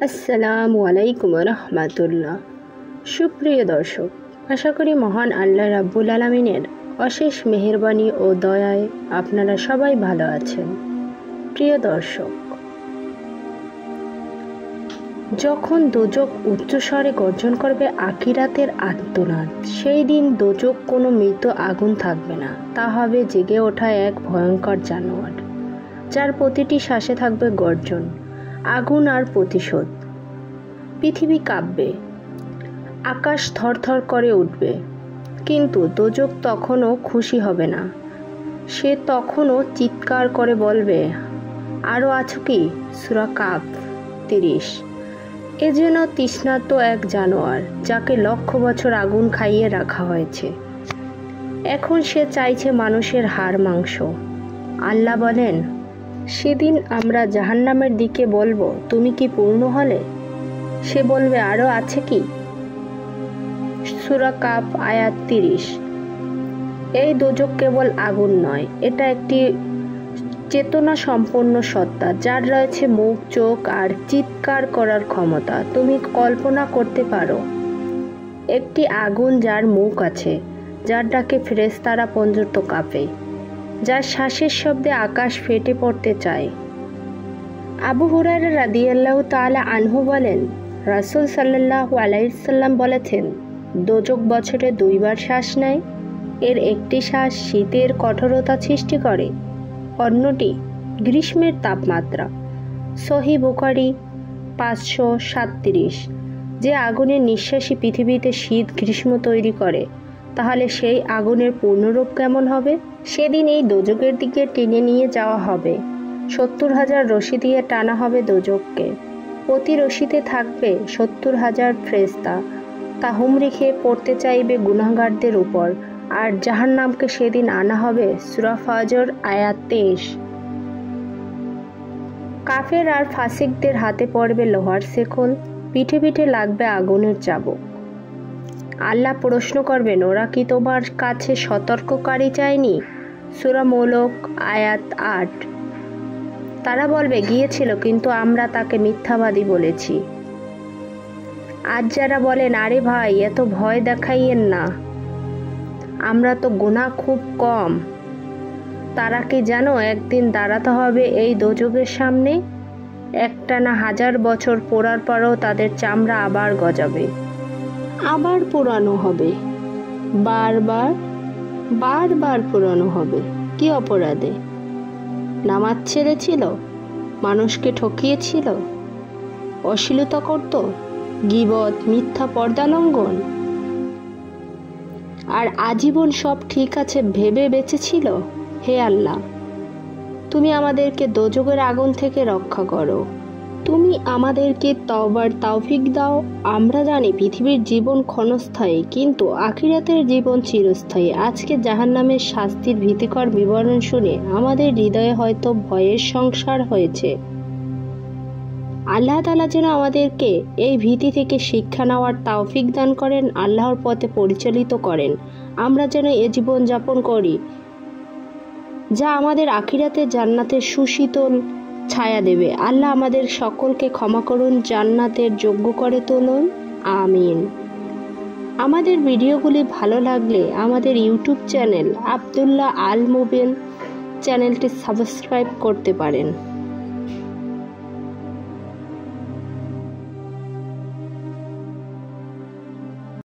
আসসালামু আলাইকুম রহমাতুল্লাহ। সুপ্রিয় দর্শক, আশা করি মহান আল্লাহ রাব্বুল আলামিনের অশেষ মেহেরবানি ও দয়ায় আপনারা সবাই ভালো আছেন। প্রিয় দর্শক, যখন দোজখ উচ্চস্বরে গর্জন করবে আখিরাতের আর্তনাদ, সেই দিন দোজখ কোনো মৃত আগুন থাকবে না, তা হবে জেগে ওঠা এক ভয়ঙ্কর জানোয়ার, যার প্রতিটি শ্বাসে থাকবে গর্জন, আগুন আর প্রতিশোধ। পৃথিবী কাঁপবে, আকাশ থরথর করে উঠবে, কিন্তু দোজখ তখনও খুশি হবে না। সে তখনও চিৎকার করে বলবে, আরও আছো কি? সূরা কাফ 30। এ যেন তৃষ্ণার্ত এক জানোয়ার, যাকে লক্ষ বছর আগুন খাইয়ে রাখা হয়েছে। এখন সে চাইছে মানুষের হাড় মাংস। আল্লাহ বলেন, সেদিন আমরা জাহান্নামের দিকে বলবো, তুমি কি পূর্ণ হলে? সে বলবে, আরও আছে কি? সূরা কাফ আয়াত 30। এই দোজখ কেবল আগুন নয়, এটা একটি চেতনা সম্পন্ন সত্তা, যার রয়েছে মুখ, চোখ আর চিৎকার করার ক্ষমতা। তুমি কল্পনা করতে পারো একটি আগুন যার মুখ আছে, যার ডাকে ফেরেশতারা পর্যন্ত কাঁপে, যার শ্বাসের শব্দে আকাশ ফেটে পড়তে চায়। আবু হুরায়রা রাদিয়াল্লাহু তাআলা আনহু বলেন, রাসূল সাল্লাল্লাহু আলাইহি সাল্লাম বলেছেন, দোজখ বছরে 2 বার শ্বাস নেয়। এর একটি শ্বাস শীতের কঠোরতা সৃষ্টি করে, অন্যটি গ্রীষ্মের তাপমাত্রা। সহিহ বুখারী 537। যে আগুনের নিঃশ্বাসী পৃথিবীতে শীত গ্রীষ্ম তৈরি করে, তাহলে সেই আগুনের পূর্ণরূপ কেমন হবে? সেদিন এই দোজখের দিকে টেনে নিয়ে যাওয়া হবে। 70,000 রশি দিয়ে টানা হবে দোজখকে। প্রতি রশিতে থাকবে 70,000 ফেরেশতা। তা হুমড়ি খেয়ে পড়তে চাইবে গুনাহগারদের উপর। আর জাহান্নামকে সেদিন আনা হবে। সূরা ফজর আয়াত 23। কাফের আর ফাসিকদের হাতে পড়বে লোহার শেকল, পিঠে পিঠে লাগবে আগুনের চাবুক। আল্লাহ প্রশ্ন করবেন, ওরা কি তোমার কাছে সতর্ককারী চায়নি? সূরা মুলক আয়াত 8। তারা বলবে, গিয়েছিল, কিন্তু আমরা তাকে মিথ্যাবাদী বলেছি। আজ যারা বলেন, আরে ভাই, এত ভয় দেখাইয়েন না, আমরা তো গুনাহ খুব কম, তারা কি জানো একদিন দাঁড়াতে হবে এই দোজখের সামনে? একটানা 1000 বছর পোড়ার পরও তাদের চামড়া আবার গজাবে, আবার পোড়ানো হবে, বারবার বারবার পোড়ানো হবে। কি অপরাধে? নামাজ ছেড়েছিল, মানুষকে ঠকিয়েছিল, অশ্লীলতা করত, গীবত, মিথ্যা, পর্দা লঙ্ঘন, আর আজীবন সব ঠিক আছে ভেবে বেঁচেছিল। হে আল্লাহ, তুমি আমাদেরকে দোজখের আগুন থেকে রক্ষা করো। তুমি আমাদেরকে তওবার তৌফিক দাও। আমরা জানি পৃথিবীর জীবন ক্ষণস্থায়ী, কিন্তু আখিরাতের জীবন চিরস্থায়ী। আজকে জাহান্নামের শাস্তির ভীতিকর বিবরণ শুনে আমাদের হৃদয়ে হয়তো ভয়ের সংসার হয়েছে। আল্লাহ তাআলা যেন আমাদেরকে এই ভীতি থেকে শিক্ষা নেওয়ার তৌফিক দান করেন, আল্লাহর পথে পরিচালিত করেন। আমরা যেন এ জীবন যাপন করি যা আমাদের আখিরাতের জান্নাতের সুশীতল ছায়া দেবে। আল্লাহ আমাদের সকলকে ক্ষমা করুন, জান্নাতের যোগ্য করে তুলুন, আমিন। আমাদের ভিডিওগুলি ভালো লাগলে আমাদের ইউটিউব চ্যানেল আব্দুল্লাহ আল মুবিন চ্যানেলটি সাবস্ক্রাইব করতে পারেন।